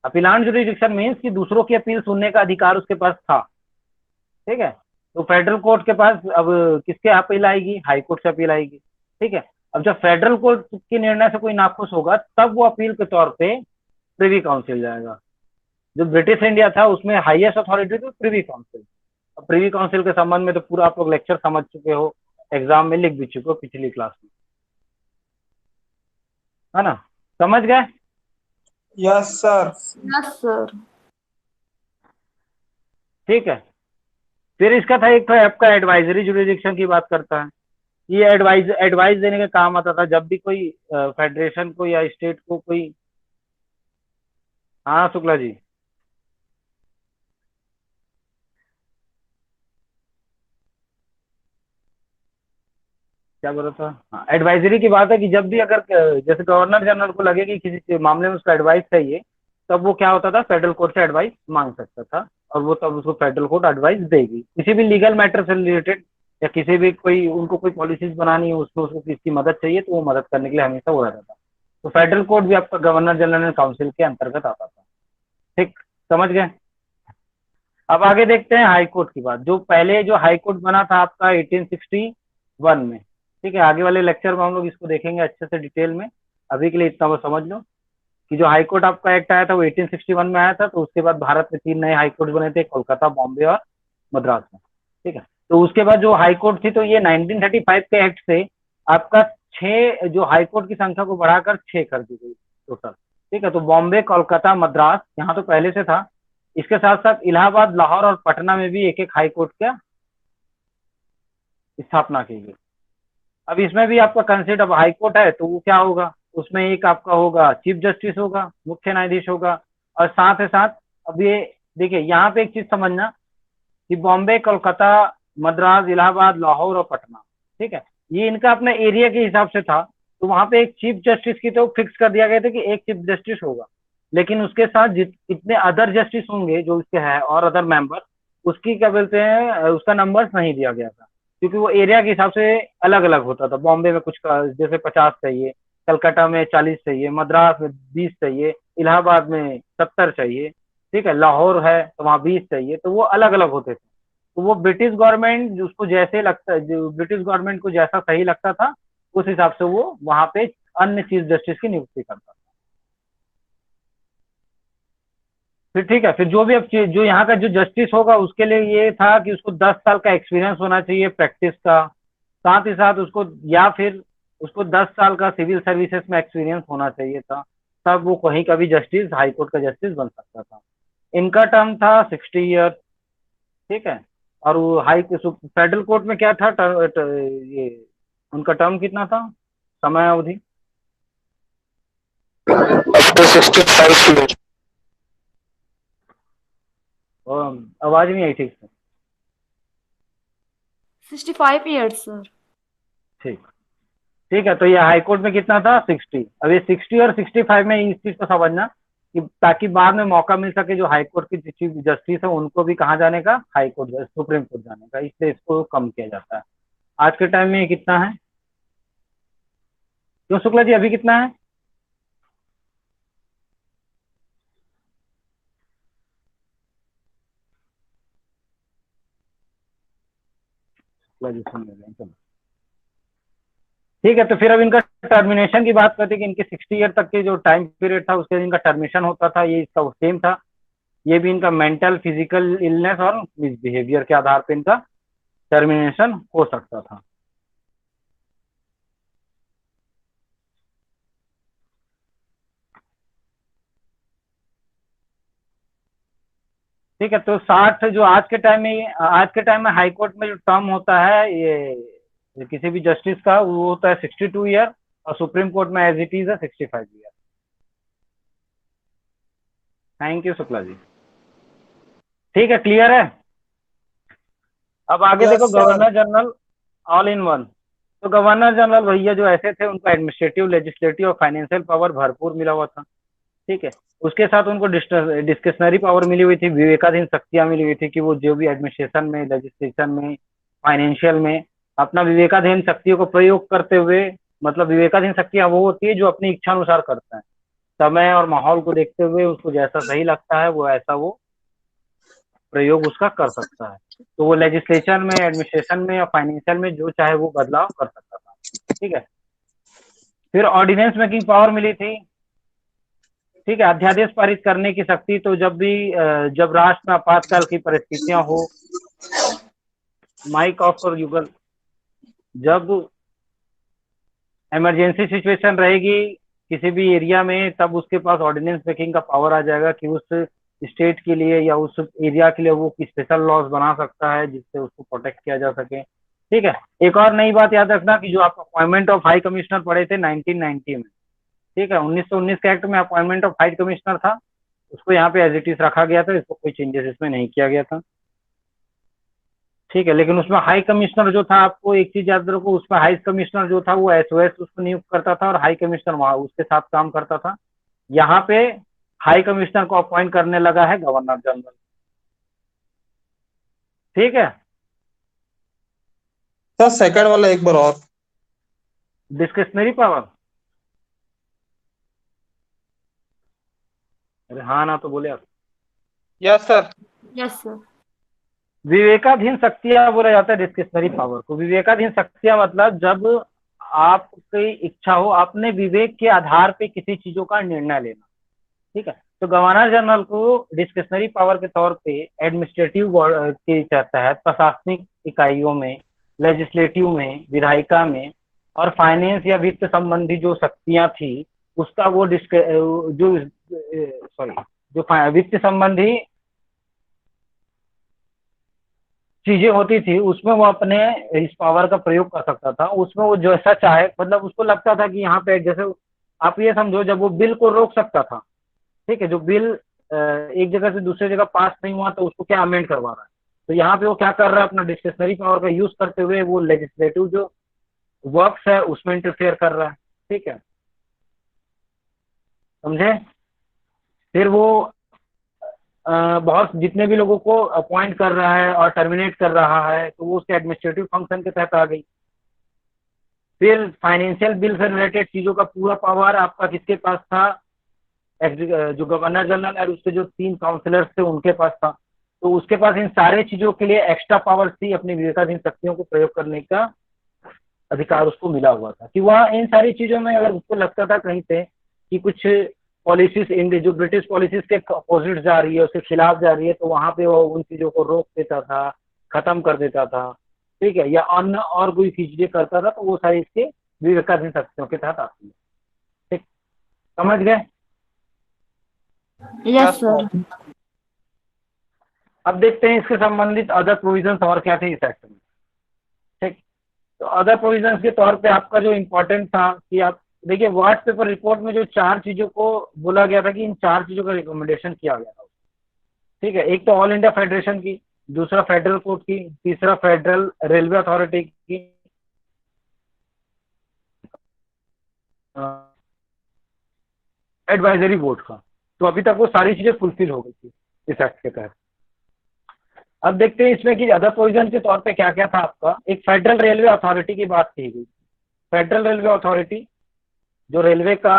अपीलान जुरिडिक्शन मीन्स कि दूसरों की अपील सुनने का अधिकार उसके पास था। ठीक है, तो फेडरल कोर्ट के पास अब किसके अपील आएगी, हाई कोर्ट से अपील आएगी। ठीक है, अब जब फेडरल कोर्ट के निर्णय से कोई नाखुश होगा तब वो अपील के तौर पे प्रिवी काउंसिल जाएगा। जो ब्रिटिश इंडिया था उसमें हाईएस्ट अथॉरिटी थी प्रिवी काउंसिल। अब प्रिवी काउंसिल के संबंध में तो पूरा आप लोग लेक्चर समझ चुके हो, एग्जाम में लिख भी चुके हो पिछली क्लास में, है ना, समझ गए। Yes sir. Yes sir. ठीक है, फिर इसका था एक था आपका एडवाइजरी जुरिडिक्शन की बात करता है। ये एडवाइस देने का काम आता था जब भी कोई फेडरेशन को या स्टेट को कोई। हाँ शुक्ला जी, क्या बोला था। हाँ, एडवाइजरी की बात है कि जब भी अगर जैसे गवर्नर जनरल को लगे कि किसी मामले में उसका एडवाइस चाहिए तब वो क्या होता था, फेडरल कोर्ट से एडवाइस मांग सकता था और वो तब उसको फेडरल कोर्ट एडवाइस देगी किसी भी लीगल मैटर से रिलेटेड, या किसी भी कोई उनको कोई पॉलिसीज बनानी है उसको उसको किसकी मदद चाहिए तो वो मदद करने के लिए हमेशा वो रहता था। तो फेडरल कोर्ट भी आपका गवर्नर जनरल काउंसिल के अंतर्गत आता था। ठीक, समझ गए। अब आगे देखते हैं हाई कोर्ट की बात। जो पहले जो हाई कोर्ट बना था आपका 1861 में। ठीक है, आगे वाले लेक्चर में हम लोग इसको देखेंगे अच्छे से डिटेल में। अभी के लिए इतना वो समझ लो कि जो हाई कोर्ट आपका एक्ट आया था वो 1861 में आया था। तो उसके बाद भारत में 3 नए हाई कोर्ट बने थे, कोलकाता, बॉम्बे और मद्रास में। ठीक है, तो उसके बाद जो हाई कोर्ट थी तो ये 1935 के एक्ट से आपका 6 जो हाई कोर्ट की संख्या को बढ़ाकर 6 कर दी गई टोटल। ठीक है, तो बॉम्बे, कोलकाता, मद्रास यहाँ तो पहले से था। इसके साथ साथ इलाहाबाद, लाहौर और पटना में भी एक एक हाई कोर्ट का स्थापना की गई। अब इसमें भी आपका कंसेप्ट, अब हाई कोर्ट है तो वो क्या होगा, उसमें एक आपका होगा चीफ जस्टिस होगा, मुख्य न्यायाधीश होगा, और साथ ही साथ अब ये देखिए यहाँ पे एक चीज समझना कि बॉम्बे, कोलकाता, मद्रास, इलाहाबाद, लाहौर और पटना, ठीक है, ये इनका अपने एरिया के हिसाब से था। तो वहां पे एक चीफ जस्टिस की तो फिक्स कर दिया गया था कि एक चीफ जस्टिस होगा, लेकिन उसके साथ जितने अदर जस्टिस होंगे जो इसके है और अदर मेंबर, उसकी क्या बोलते हैं उसका नंबर नहीं दिया गया था, क्योंकि वो एरिया के हिसाब से अलग अलग होता था। बॉम्बे में कुछ का जैसे 50 चाहिए, कलकत्ता में 40 चाहिए, मद्रास में 20 चाहिए, इलाहाबाद में 70 चाहिए, ठीक है, लाहौर है तो वहाँ 20 चाहिए, तो वो अलग अलग होते थे। तो वो ब्रिटिश गवर्नमेंट उसको जैसे लगता, जो ब्रिटिश गवर्नमेंट को जैसा सही लगता था उस हिसाब से वो वहां पे अन्य चीफ जस्टिस की नियुक्ति करता था। फिर ठीक है, फिर जो भी अब जो यहाँ का जो जस्टिस होगा उसके लिए ये था कि उसको 10 साल का एक्सपीरियंस होना चाहिए प्रैक्टिस का, साथ ही साथ उसको या फिर उसको 10 साल का सिविल सर्विसेज में एक्सपीरियंस होना चाहिए था, तब वो कहीं का भी जस्टिस, हाई कोर्ट का जस्टिस बन सकता था। इनका टर्म था 60 ईयर। ठीक है, और वो हाई फेडरल कोर्ट में क्या था ये उनका टर्म कितना था, समय अवधि। up to 65 years. आवाज नहीं आई ठीक से। 65 ईयर्स सर। ठीक, ठीक है, तो ये हाई कोर्ट में कितना था 60। अब ये 60 और 65 में इस चीज को समझना कि ताकि बाद में मौका मिल सके जो हाई कोर्ट की चीफ जस्टिस है उनको भी कहाँ जाने का, हाई कोर्ट, सुप्रीम कोर्ट जाने का, इसलिए इसको कम किया जाता है। आज के टाइम में ये कितना है, क्यों शुक्ला जी अभी कितना है। शुक्ला जी सुन रहे हैं, चलो ठीक है। तो फिर अब इनका टर्मिनेशन की बात करते हैं कि इनके 60 ईयर तक के जो टाइम पीरियड था उसके इनका टर्मिनेशन होता था, ये इसका सेम था। ये भी इनका मेंटल, फिजिकल इलनेस और मिसबिहेवियर के आधार पर इनका टर्मिनेशन हो सकता था। ठीक है, तो 60 जो आज के टाइम में हाई कोर्ट में जो टर्म होता है ये किसी भी जस्टिस का, वो होता है 62 ईयर, और सुप्रीम कोर्ट में एज इट इज है 65 year. Thank you Shukla ji. ठीक है, क्लियर है। अब आगे यस देखो, sir. Governor general all in one. तो गवर्नर जनरल भैया जो ऐसे थे, उनको एडमिनिस्ट्रेटिव, लेजिस्लेटिव और फाइनेंशियल पावर भरपूर मिला हुआ था। ठीक है, उसके साथ उनको डिस्क्रिशनरी पावर मिली हुई थी, विवेकाधीन शक्तियां मिली हुई थी कि वो जो भी एडमिनिस्ट्रेशन में, लेजिस्लेशन में, फाइनेंशियल में अपना विवेकाधीन शक्तियों को प्रयोग करते हुए, मतलब विवेकाधीन शक्तियां वो होती है जो अपनी इच्छा अनुसार करते हैं, समय और माहौल को देखते हुए उसको जैसा सही लगता है वो ऐसा वो प्रयोग उसका कर सकता है। तो वो लेजिस्लेशन में, एडमिनिस्ट्रेशन में या फाइनेंशियल में जो चाहे वो बदलाव कर सकता था। ठीक है, फिर ऑर्डिनेंस मेकिंग पावर मिली थी। ठीक है, अध्यादेश पारित करने की शक्ति। तो जब राष्ट्र में आपातकाल की परिस्थितियां हो, माइक ऑफ और युगल, जब इमरजेंसी सिचुएशन रहेगी किसी भी एरिया में, तब उसके पास ऑर्डिनेंस मेकिंग का पावर आ जाएगा कि उस स्टेट के लिए या उस एरिया के लिए वो स्पेशल लॉज बना सकता है जिससे उसको प्रोटेक्ट किया जा सके। ठीक है, एक और नई बात याद रखना कि जो आप अपॉइंटमेंट ऑफ हाई कमिश्नर पढ़े थे 1990 में, ठीक है, 1919 के एक्ट में अपॉइंटमेंट ऑफ हाई कमिश्नर था, उसको यहाँ पे एज इट इज रखा गया था, इसको कोई चेंजेस इसमें नहीं किया गया था। ठीक है, लेकिन उसमें हाई कमिश्नर जो था, आपको एक चीज याद रखो, उसमें हाई कमिश्नर जो था वो एसओएस उसको नियुक्त करता था और हाई कमिश्नर वहां उसके साथ काम करता था। यहाँ पे हाई कमिश्नर को अपॉइंट करने लगा है गवर्नर जनरल। ठीक है, सर सेकंड वाला एक बार और। Discretionary power. अरे हाँ ना तो बोले आप। Yes sir. Yes sir. विवेकाधीन शक्तियां बोला जाता है डिस्क्रिशनरी पावर को। विवेकाधीन शक्तियां मतलब जब आपकी इच्छा हो, अपने विवेक के आधार पे किसी चीजों का निर्णय लेना। ठीक है, तो गवर्नर जनरल को डिस्क्रिशनरी पावर के तौर पे एडमिनिस्ट्रेटिव के तहत प्रशासनिक इकाइयों में, लेजिस्लेटिव में, विधायिका में और फाइनेंस या वित्त संबंधी जो शक्तियां थी उसका वो जो वित्त संबंधी चीजें होती थी उसमें वो अपने इस पावर का प्रयोग कर सकता था। उसमें वो जैसा चाहे, मतलब उसको लगता था कि यहाँ पे जैसे आप ये समझो, जब वो बिल को रोक सकता था। ठीक है, जो बिल एक जगह से दूसरी जगह पास नहीं हुआ तो उसको क्या अमेंड करवा रहा है, तो यहाँ पे वो क्या कर रहा है, अपना डिस्क्रिशनरी पावर का यूज करते हुए वो लेजिस्लेटिव जो वर्क्स है उसमें इंटरफेयर कर रहा है। ठीक है, समझे। फिर वो बहुत जितने भी लोगों को अपॉइंट कर रहा है और टर्मिनेट कर रहा है तो वो उसके एडमिनिस्ट्रेटिव फंक्शन के तहत आ गई। फिर फाइनेंशियल बिल से रिलेटेड चीजों का पूरा पावर आपका किसके पास था, जो गवर्नर जनरल और उसके जो 3 काउंसिलर्स थे उनके पास था। तो उसके पास इन सारे चीजों के लिए एक्स्ट्रा पावर थी, अपनी विवेकाधीन शक्तियों को प्रयोग करने का अधिकार उसको मिला हुआ था कि वह इन सारी चीजों में अगर उसको लगता था कहीं से कि कुछ पॉलिसीज जो ब्रिटिश पॉलिसीज के अपोजिट जा रही है, उसके खिलाफ जा रही है, तो वहां पे वो उन चीजों को रोक देता था, खत्म कर देता था। ठीक है, या अन्य और कोई चीजें करता था, तो वो सारी इसके विवेकाधीन शक्तियों के तहत आती है। ठीक, समझ गए। Yes sir. अब देखते हैं इसके संबंधित अदर प्रोविजंस और क्या थे इस एक्ट में। ठीक, तो अदर प्रोविजंस के तौर पे आपका जो इम्पोर्टेंट था कि आप देखिए, व्हाट पेपर रिपोर्ट में जो 4 चीजों को बोला गया था कि इन 4 चीजों का रिकमेंडेशन किया गया था। ठीक है, एक तो ऑल इंडिया फेडरेशन की, दूसरा फेडरल कोर्ट की, तीसरा फेडरल रेलवे अथॉरिटी की, एडवाइजरी बोर्ड का। तो अभी तक वो सारी चीजें फुलफिल हो गई थी इस एक्ट के तहत। अब देखते हैं इसमें कि अदर प्रोविजन के तौर पे क्या क्या था आपका। एक फेडरल रेलवे अथॉरिटी की बात की गई। फेडरल रेलवे अथॉरिटी जो रेलवे का,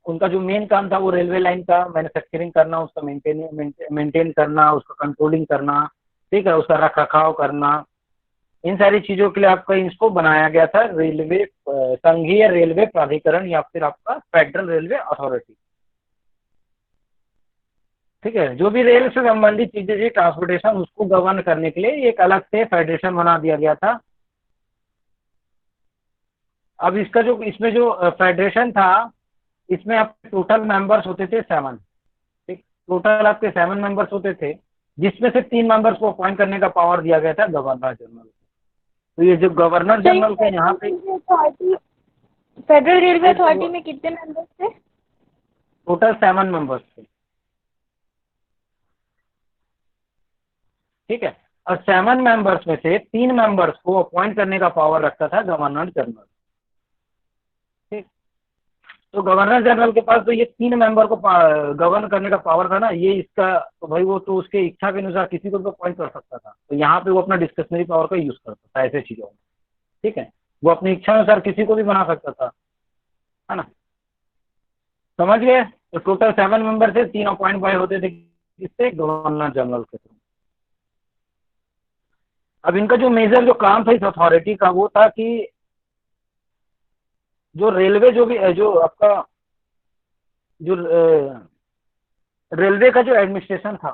उनका जो मेन काम था वो रेलवे लाइन का मैन्युफैक्चरिंग करना, उसका मेंटेन करना, उसका कंट्रोलिंग करना, ठीक है, उसका रख रखाव करना, इन सारी चीजों के लिए आपका इसको बनाया गया था रेलवे संघीय रेलवे प्राधिकरण या फिर आपका फेडरल रेलवे अथॉरिटी। ठीक है, जो भी रेल से संबंधित चीजें थी ट्रांसपोर्टेशन, उसको गवर्न करने के लिए एक अलग से फेडरेशन बना दिया गया था। अब इसका जो इसमें जो फेडरेशन था, इसमें आपके टोटल मेंबर्स होते थे 7। ठीक, टोटल आपके 7 मेंबर्स होते थे, जिसमें से 3 मेंबर्स को अपॉइंट करने का पावर दिया गया था गवर्नर जनरल। तो ये जो गवर्नर जनरल के यहाँ पे फेडरल रेलवे अथॉरिटी में कितने मेंबर्स थे? टोटल 7 मेंबर्स थे। ठीक है, और 7 मेंबर्स में से 3 मेंबर्स को अपॉइंट करने का पावर रखता था गवर्नर जनरल। ठीक, तो गवर्नर जनरल के पास तो ये 3 मेंबर को गवर्न करने का पावर था ना, ये इसका तो भाई वो तो उसके इच्छा के अनुसार किसी को भी अपॉइंट कर सकता था। तो यहाँ पे वो अपना डिस्क्रिशनरी पावर का यूज करता था ऐसे चीजों में। ठीक है, वो अपनी इच्छा अनुसार किसी को भी बना सकता था, है ना, समझ गए। तो टोटल 7 मेंबर थे, 3 अपॉइंट बाय होते थे किससे, गवर्नर जनरल के थ्रू। अब इनका जो मेजर जो काम था इस अथॉरिटी का, वो था कि जो रेलवे जो भी जो आपका जो रेलवे का जो एडमिनिस्ट्रेशन था,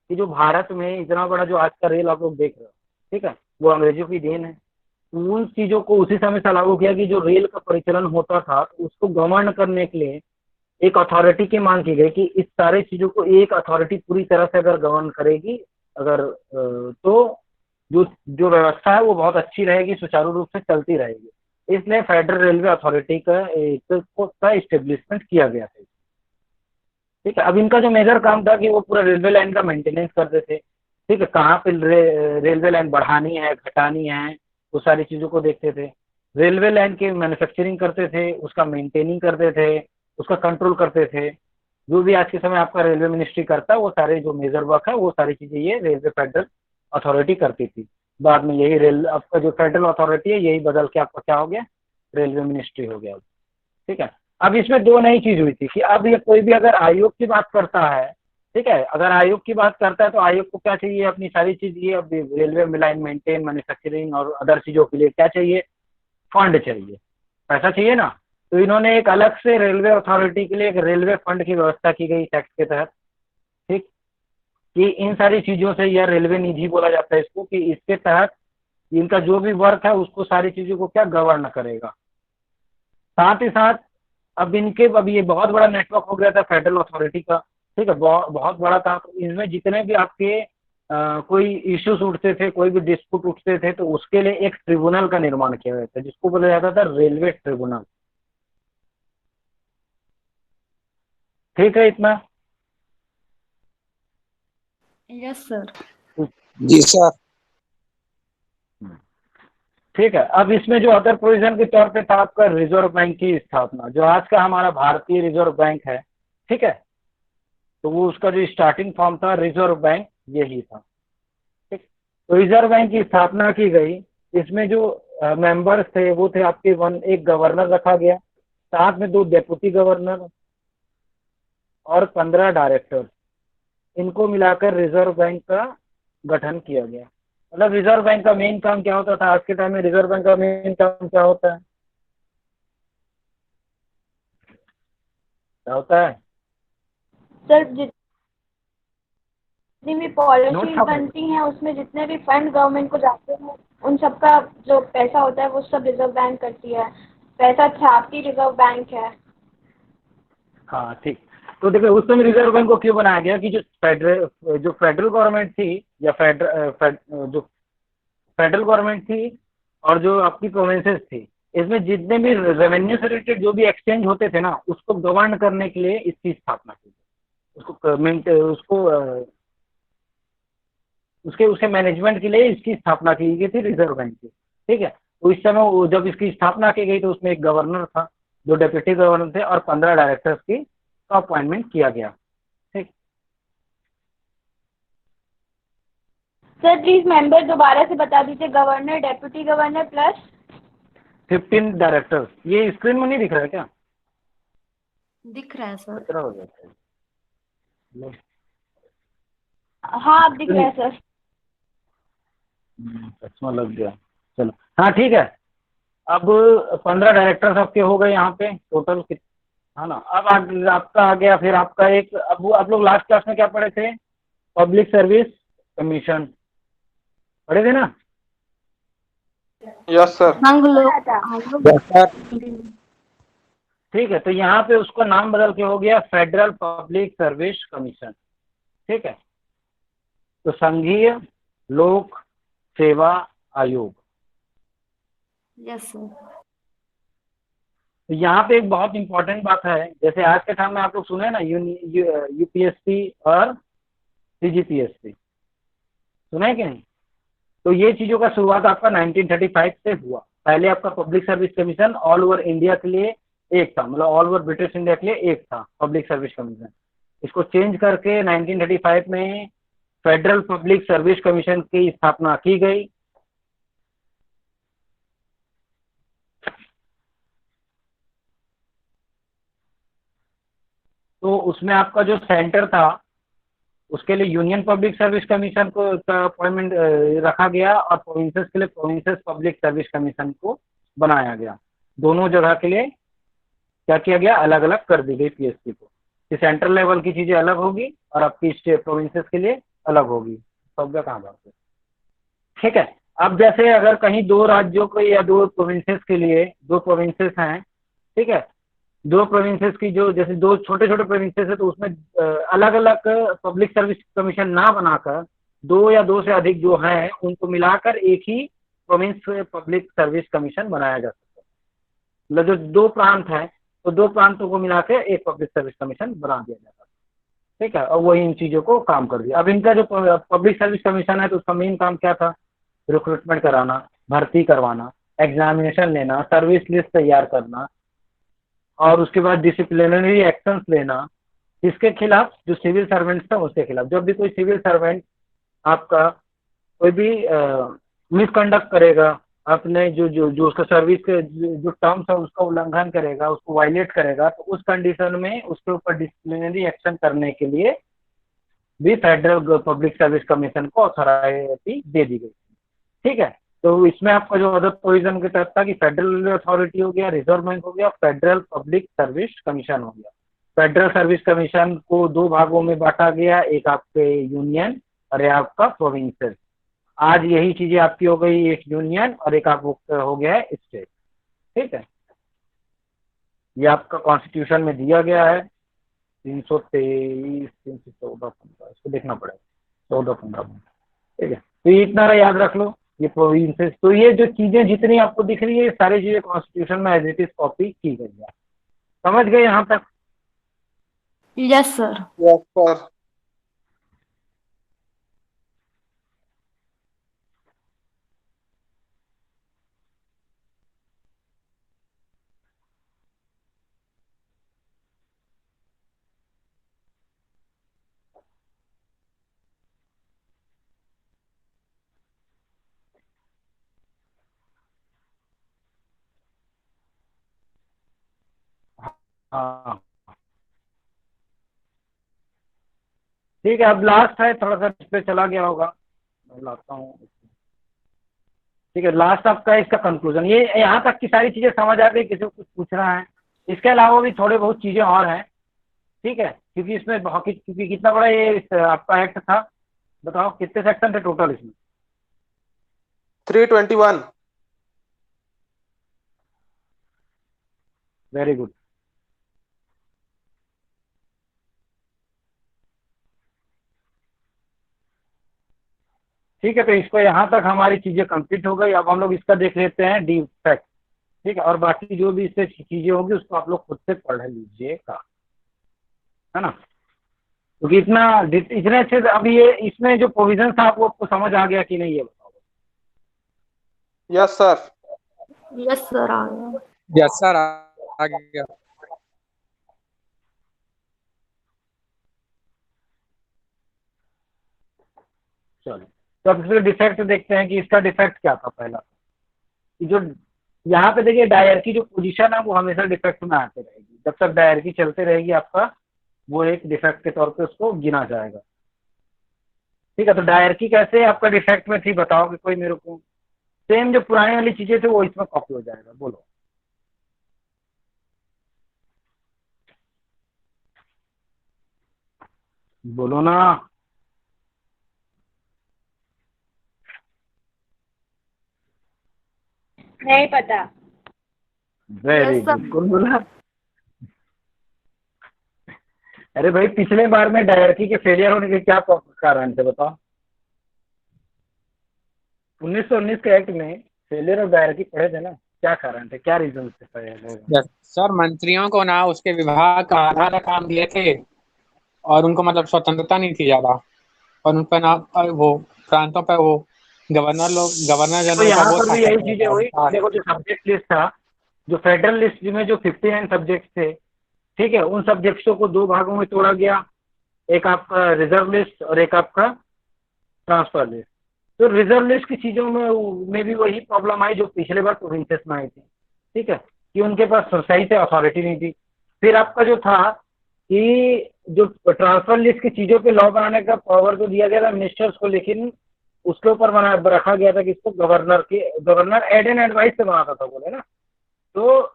कि जो भारत में इतना बड़ा जो आज का रेल आप लोग देख रहे हो, ठीक है, वो अंग्रेजों की देन है। उन चीजों को उसी समय से लागू किया कि जो रेल का परिचालन होता था उसको गवर्न करने के लिए एक अथॉरिटी की मांग की गई कि इस सारे चीजों को एक अथॉरिटी पूरी तरह से अगर गवर्न करेगी, अगर तो जो जो व्यवस्था है वो बहुत अच्छी रहेगी, सुचारू रूप से चलती रहेगी। इसलिए फेडरल रेलवे अथॉरिटी का इस्टेब्लिशमेंट किया गया था। ठीक है, अब इनका जो मेजर काम था कि वो पूरा रेलवे लाइन का मेंटेनेंस करते थे। ठीक है, कहाँ पे रेलवे लाइन बढ़ानी है, घटानी है, वो सारी चीज़ों को देखते थे। रेलवे लाइन की मैन्युफैक्चरिंग करते थे, उसका मेंटेनिंग करते थे, उसका कंट्रोल करते थे। जो भी आज के समय आपका रेलवे मिनिस्ट्री करता है, वो सारे जो मेजर वर्क है वो सारी चीज़ें ये रेलवे फेडरल अथॉरिटी करती थी। बाद में यही रेल आपका जो फेडरल अथॉरिटी है यही बदल के आपका क्या हो गया, रेलवे मिनिस्ट्री हो गया। ठीक है, अब इसमें 2 नई चीज हुई थी कि अब ये कोई भी अगर आयोग की बात करता है, ठीक है, अगर आयोग की बात करता है तो आयोग को क्या चाहिए, अपनी सारी चीज ये अब रेलवे लाइन मेंटेन, मैन्युफैक्चरिंग और अदर चीजों के लिए क्या चाहिए, फंड चाहिए, पैसा चाहिए ना। तो इन्होंने एक अलग से रेलवे अथॉरिटी के लिए एक रेलवे फंड की व्यवस्था की गई टैक्स के तहत। ठीक, कि इन सारी चीजों से यह रेलवे निधि बोला जाता है इसको, कि इसके तहत इनका जो भी वर्क है उसको सारी चीजों को क्या गवर्न करेगा। साथ ही साथ अब ये बहुत बड़ा नेटवर्क हो गया था फेडरल अथॉरिटी का। ठीक है, बहुत बड़ा था। तो इसमें जितने भी आपके कोई इश्यूज उठते थे, कोई भी डिस्प्यूट उठते थे, तो उसके लिए एक ट्रिब्यूनल का निर्माण किया गया था जिसको बोला जाता था रेलवे ट्रिब्यूनल। ठीक है इतना। Yes sir. जी सर। ठीक है, अब इसमें जो अदर प्रोविजन के तौर पे था आपका रिजर्व बैंक की स्थापना, जो आज का हमारा भारतीय रिजर्व बैंक है। ठीक है, तो वो उसका जो स्टार्टिंग फॉर्म था रिजर्व बैंक यही था। ठीक, तो रिजर्व बैंक की स्थापना की गई। इसमें जो मेंबर्स थे वो थे आपके एक गवर्नर रखा गया, साथ में 2 डेप्यूटी गवर्नर और 15 डायरेक्टर। इनको मिलाकर रिजर्व बैंक का गठन किया गया। मतलब रिजर्व बैंक का मेन काम क्या होता था आज के टाइम में, रिजर्व बैंक का मेन काम क्या होता है, क्या होता है सर, जितनी भी पॉलिसी बनती हैं उसमें जितने भी फंड गवर्नमेंट को जाते हैं उन सबका जो पैसा होता है वो सब रिजर्व बैंक करती है। पैसा छापती रिजर्व बैंक है। हाँ ठीक, तो देखिए उस समय रिजर्व बैंक को क्यों बनाया गया कि जो फेडरल गवर्नमेंट थी या जो फेडरल गवर्नमेंट थी और जो आपकी प्रोविंसेस थी, इसमें जितने भी रेवेन्यू से रिलेटेड जो भी एक्सचेंज होते थे ना, उसको गवर्न करने के लिए इसकी स्थापना की गई। उसके मैनेजमेंट के लिए इसकी स्थापना की गई थी रिजर्व बैंक की। ठीक है, तो इस समय जब इसकी स्थापना की गई तो उसमें एक गवर्नर था, 2 डेप्यूटी गवर्नर थे और 15 डायरेक्टर्स की अपॉइंटमेंट किया गया। ठीक, सर प्लीज मेंबर दोबारा से बता दीजिए। Governor, deputy governor plus 15 directors. ये स्क्रीन में नहीं दिख रहा है क्या? दिख रहा है सर। कितना हो गया? हाँ अब दिख रहा है सर। चश्मा लग गया, चलो हाँ ठीक है। अब 15 डायरेक्टर्स आपके हो गए यहाँ पे टोटल। है ना। अब आपका आ गया फिर आपका एक, अब वो आप लोग लास्ट क्लास में क्या पढ़े थे, पब्लिक सर्विस कमीशन पढ़े थे ना। Yes, sir. संघ लोक पढ़ा था। आयोग। Yes, sir. ठीक है, तो यहाँ पे उसका नाम बदल के हो गया फेडरल पब्लिक सर्विस कमीशन। ठीक है, तो संघीय लोक सेवा आयोग। Yes sir. तो यहाँ पे एक बहुत इंपॉर्टेंट बात है, जैसे आज के टाइम में आप लोग सुने ना यूपीएससी और सीजीपीएससी, सुना है कि नहीं। तो ये चीज़ों का शुरुआत आपका 1935 से हुआ। पहले आपका public service commission all over India के लिए एक था, मतलब ऑल ओवर ब्रिटिश इंडिया के लिए एक था पब्लिक सर्विस कमीशन। इसको चेंज करके 1935 में फेडरल पब्लिक सर्विस कमीशन की स्थापना की गई। तो उसमें आपका जो सेंटर था उसके लिए यूनियन पब्लिक सर्विस कमीशन को अपॉइंटमेंट रखा गया, और प्रोविंसेस के लिए प्रोविंसेस पब्लिक सर्विस कमीशन को बनाया गया। दोनों जगह के लिए क्या किया गया, अलग अलग कर दी गई पीएससी को, कि सेंट्रल लेवल की चीजें अलग होगी और आपकी स्टेट प्रोविंसेस के लिए अलग होगी। सब कहाँ बात है। ठीक है, अब जैसे अगर कहीं दो राज्यों को या दो प्रोविंसेस के लिए, दो प्रोविंसेस हैं, ठीक है, दो प्रोविंसेस की जो जैसे दो छोटे छोटे प्रोविंसेस है, तो उसमें अलग अलग पब्लिक सर्विस कमीशन ना बनाकर दो या दो से अधिक जो हैं उनको मिलाकर एक ही प्रोविंस पब्लिक सर्विस कमीशन बनाया जा सकता है। मतलब जो दो प्रांत हैं तो दो प्रांतों को मिला के एक पब्लिक सर्विस कमीशन बना दिया जाता है। ठीक है, और वही इन चीज़ों को काम कर दिया। अब इनका जो पब्लिक सर्विस कमीशन है तो उसका मेन काम क्या था, रिक्रूटमेंट कराना, भर्ती करवाना, एग्जामिनेशन लेना, सर्विस लिस्ट तैयार करना, और उसके बाद डिसिप्लिनरी एक्शंस लेना। इसके खिलाफ जो सिविल सर्वेंट्स था उसके खिलाफ, जब भी कोई सिविल सर्वेंट आपका कोई भी मिसकंडक्ट करेगा, अपने जो जो जो उसका सर्विस के जो टर्म्स है उसका उल्लंघन करेगा, उसको वायलेट करेगा, तो उस कंडीशन में उसके ऊपर डिसिप्लिनरी एक्शन करने के लिए भी फेडरल पब्लिक सर्विस कमीशन को अथॉरिटी दे दी गई। ठीक है, तो इसमें आपका जो अदर प्रोविजन के तहत था कि फेडरल अथॉरिटी हो गया, रिजर्व बैंक हो गया, फेडरल पब्लिक सर्विस कमीशन हो गया। फेडरल सर्विस कमीशन को दो भागों में बांटा गया, एक आपके यूनियन और एक आपका प्रोविंसेस। आज यही चीजें आपकी हो गई, एक यूनियन और एक आपको हो गया है स्टेट। ठीक है, ये आपका कॉन्स्टिट्यूशन में दिया गया है 323, 314, 15, इसको देखना पड़ेगा 14-15 में। ठीक है, तो ये इतना याद रख लो, ये प्रोविंसेस। तो ये जो चीजें जितनी आपको दिख रही है ये सारी चीजें कॉन्स्टिट्यूशन में एज इट इज कॉपी की गई है। समझ गए यहाँ तक। Yes sir. Yes, sir. हाँ ठीक है, अब लास्ट है, थोड़ा सा इस पे चला गया होगा, मैं लाता हूँ। ठीक है, लास्ट आपका इसका कंक्लूजन, ये यहाँ तक की सारी चीजें समझ आ गई, किसी को कुछ पूछना है। इसके अलावा भी थोड़े बहुत चीजें और हैं। ठीक है, क्योंकि इसमें क्योंकि कितना बड़ा ये आपका एक्ट था, बताओ कितने सेक्शन थे टोटल इसमें। 321. Very good. ठीक है, तो इसको यहाँ तक हमारी चीजें कंप्लीट हो गई। अब हम लोग इसका देख लेते हैं डिफेक्ट। ठीक है, और बाकी जो भी इससे चीजें होंगी उसको आप लोग खुद से पढ़ लीजिएगा, है ना। क्योंकि इतने अच्छे से अभी ये इसमें जो प्रोविजन था आपको समझ आ गया कि नहीं, ये बताओ। Yes, sir. यस सर आ गया। यस सर आ गया। चलो, तो अब इसमें डिफेक्ट देखते हैं कि इसका डिफेक्ट क्या था। पहला कि जो यहाँ पे देखिए डायरकी जो पोजीशन है वो हमेशा डिफेक्ट में आते रहेगी, जब तक डायरकी चलते रहेगी आपका वो एक डिफेक्ट के तौर पे उसको गिना जाएगा। ठीक है, तो डायरकी कैसे आपका डिफेक्ट में थी बताओगे कोई मेरे को। सेम जो पुरानी वाली चीजें थी वो इसमें कॉपी हो जाएगा, बोलो। बोलो ना। नहीं पता। Very yes sir. गुड, कौन बोला? अरे भाई, पिछले बार में डायरेक्टरी के फेलियर होने के क्या कारण थे बताओ? 1919 के एक्ट में फेलियर ऑफ डायरेक्टरी पढ़े थे ना, क्या कारण थे, क्या रीजन थे पहले? यस सर, मंत्रियों को ना उसके विभाग का आधा आधा काम दिए थे, और उनको मतलब स्वतंत्रता नहीं थी ज्यादा, और उन पर ना वो प्रांतों पर वो गवर्नर तो जनरल का यहाँ वो पर था भी यही चीजें हुई। अधिकार। देखो, जो सब्जेक्ट लिस्ट था, जो फेडरल लिस्ट में जो 59 सब्जेक्ट थे, ठीक है, उन सब्जेक्ट्सों को दो भागों में तोड़ा गया। एक आपका रिजर्व लिस्ट और एक आपका ट्रांसफर लिस्ट। तो रिजर्व लिस्ट की चीजों में भी वही प्रॉब्लम आई जो पिछले बार प्रोविंसेस में आई थी, ठीक है, कि उनके पास सही से अथॉरिटी नहीं थी। फिर आपका जो था कि जो ट्रांसफर लिस्ट की चीजों पे लॉ बनाने का पावर जो दिया गया था मिनिस्टर्स को, लेकिन उसके ऊपर बना रखा गया था कि इसको गवर्नर एड एंड एडवाइस से बनाता था, बोले ना। तो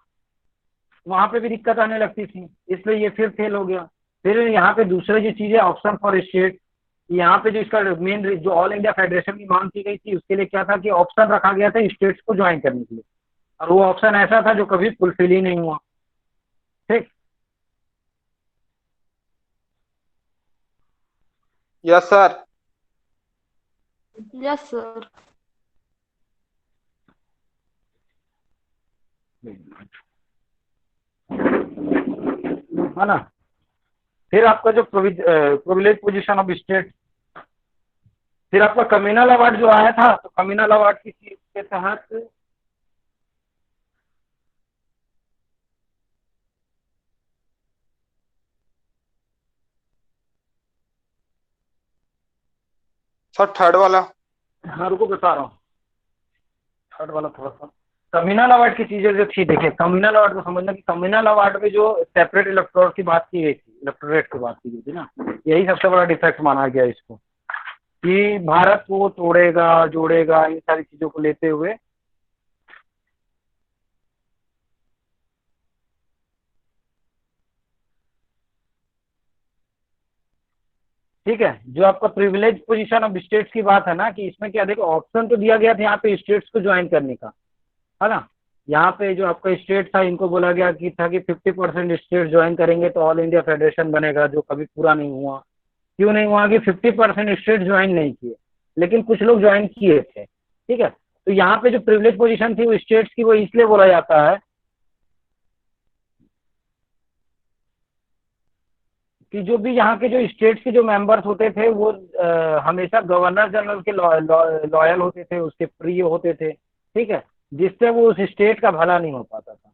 वहां पे भी दिक्कत आने लगती थी, इसलिए ये फिर फेल हो गया। फिर यहाँ पे दूसरे जो चीजें, ऑप्शन फॉर स्टेट, यहाँ पे जो इसका मेन जो ऑल इंडिया फेडरेशन की मांग की गई थी, उसके लिए क्या था कि ऑप्शन रखा गया था स्टेट्स को ज्वाइन करने के लिए, और वो ऑप्शन ऐसा था जो कभी फुलफिल ही नहीं हुआ। ठीक। Yes, sir. Yes sir. है ना। फिर आपका जो प्रिविलेज पोजीशन ऑफ स्टेट, फिर आपका कम्युनल अवार्ड जो आया था, तो कम्युनल अवार्ड की चीज के तहत Sir, third वाला. हाँ रुको बता रहा हूँ। थर्ड वाला थोड़ा सा कम्युनल अवार्ड की चीजें जो थी, देखिए कम्युनल अवार्ड को समझना कि कम्युनल अवार्ड में जो सेपरेट इलेक्टोरेट की बात की गई थी, इलेक्टोरेट की बात की गई थी ना, यही सबसे बड़ा डिफेक्ट माना गया इसको, कि भारत को तोड़ेगा जोड़ेगा इन सारी चीजों को लेते हुए। ठीक है, जो आपका प्रिविलेज पोजीशन ऑफ स्टेट्स की बात है ना, कि इसमें क्या देखो, ऑप्शन तो दिया गया था यहाँ पे स्टेट्स को ज्वाइन करने का, है ना। यहाँ पे जो आपका स्टेट था, इनको बोला गया कि था कि 50% स्टेट ज्वाइन करेंगे तो ऑल इंडिया फेडरेशन बनेगा, जो कभी पूरा नहीं हुआ। क्यों नहीं हुआ? कि 50% स्टेट ज्वाइन नहीं किए, लेकिन कुछ लोग ज्वाइन किए थे। ठीक है, तो यहाँ पे जो प्रिविलेज पोजीशन थी वो स्टेट्स की, वो इसलिए बोला जाता है कि जो भी यहाँ के जो स्टेट्स के जो मेंबर्स होते थे वो हमेशा गवर्नर जनरल के लॉयल होते थे, उसके प्रिय होते थे। ठीक है, जिससे वो उस स्टेट का भला नहीं हो पाता था।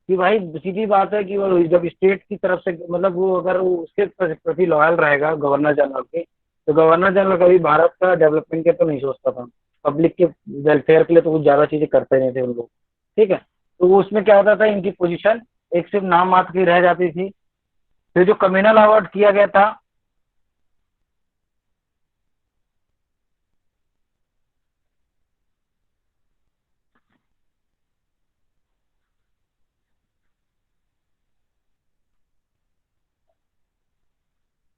कि भाई सीधी बात है कि वो जब स्टेट की तरफ से, मतलब वो अगर वो उसके प्रति लॉयल रहेगा गवर्नर जनरल के, तो गवर्नर जनरल कभी भारत का डेवलपमेंट के तो नहीं सोचता था, पब्लिक के वेलफेयर के लिए तो कुछ ज्यादा चीजें करते नहीं थे उन लोग। ठीक है, तो वो उसमें क्या होता था, इनकी पोजीशन एक सिर्फ नाम मात्र की रह जाती थी। फिर जो कम्युनल अवार्ड किया गया था,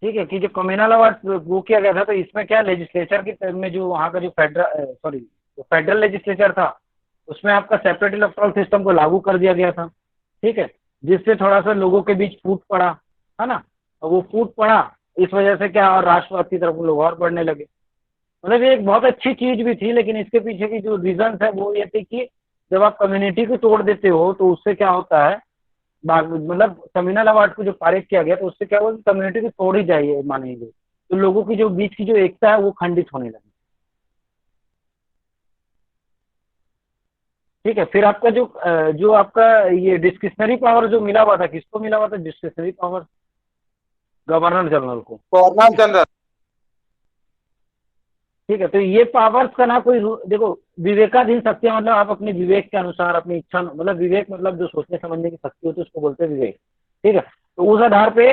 ठीक है, कि जो कम्युनल अवार्ड वो किया गया था, तो इसमें क्या लेजिस्लेचर की में जो वहाँ का जो फेडरल लेजिस्लेचर था, उसमें आपका सेपरेट इलेक्टोरल सिस्टम को लागू कर दिया गया था। ठीक है, जिससे थोड़ा सा लोगों के बीच फूट पड़ा, है ना। और वो फूट पड़ा, इस वजह से क्या, और राष्ट्रवाद की तरफ लोग और बढ़ने लगे। मतलब ये एक बहुत अच्छी चीज भी थी, लेकिन इसके पीछे की जो रीजन है वो ये थी कि जब आप कम्युनिटी को तोड़ देते हो तो उससे क्या होता है, मतलब कम्युनल अवार्ड को जो पारित किया गया तो उससे क्या हुआ कि कम्युनिटी को तोड़ी जाइए मानी गई, तो लोगों की जो बीच की जो एकता है वो खंडित होने लगी। ठीक है, फिर आपका जो आपका ये डिस्क्रिशनरी पावर जो मिला हुआ था, किसको मिला हुआ था डिस्क्रिशनरी पावर? गवर्नर जनरल को। Governor general. ठीक है, तो ये पावर्स का ना कोई देखो, विवेकाधीन शक्तियां, मतलब आप अपने विवेक के अनुसार अपनी इच्छा, मतलब विवेक मतलब जो सोचने समझने की शक्ति होती है उसको बोलते हैं विवेक। ठीक है, तो उस आधार पे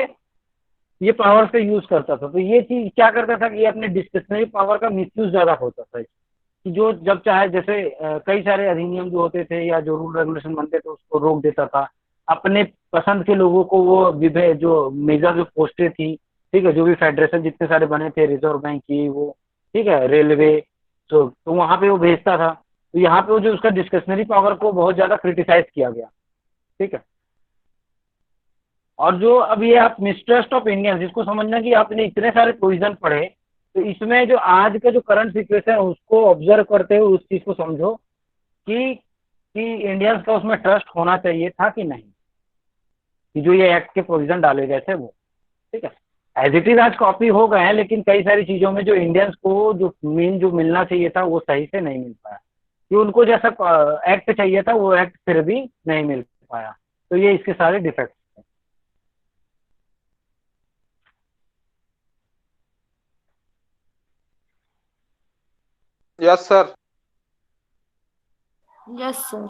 ये पावर का यूज करता था। तो ये चीज क्या करता था कि ये अपने डिस्क्रिशनरी पावर का मिसयूज ज्यादा होता था, कि जो जब चाहे जैसे कई सारे अधिनियम जो होते थे या जो रूल रेगुलेशन बनते थे उसको रोक देता था। अपने पसंद के लोगों को वो विभे जो मेजर जो पोस्टें थी ठीक है, जो भी फेडरेशन जितने सारे बने थे, रिजर्व बैंक की वो, ठीक है, रेलवे, तो वहां पे वो भेजता था। तो यहाँ पे वो जो उसका डिस्कशनरी पावर को बहुत ज्यादा क्रिटिसाइज किया गया, ठीक है। और जो अब ये आप मिसट्रस्ट ऑफ इंडियन, जिसको समझना कि आपने इतने सारे प्रोविजन पढ़े, तो इसमें जो आज का जो करंट सिचुएशन है उसको ऑब्जर्व करते हुए उस चीज को समझो कि इंडियंस का उसमें ट्रस्ट होना चाहिए था कि नहीं, कि जो ये एक्ट के प्रोविजन डाले गए थे वो, ठीक है। एज इट इज आज कॉपी हो गए हैं, लेकिन कई सारी चीजों में जो इंडियंस को जो मीन जो मिलना चाहिए था वो सही से नहीं मिल पाया, कि उनको जैसा एक्ट चाहिए था वो एक्ट फिर भी नहीं मिल पाया। तो ये इसके सारे डिफेक्ट्स हैं। Yes sir. Yes sir.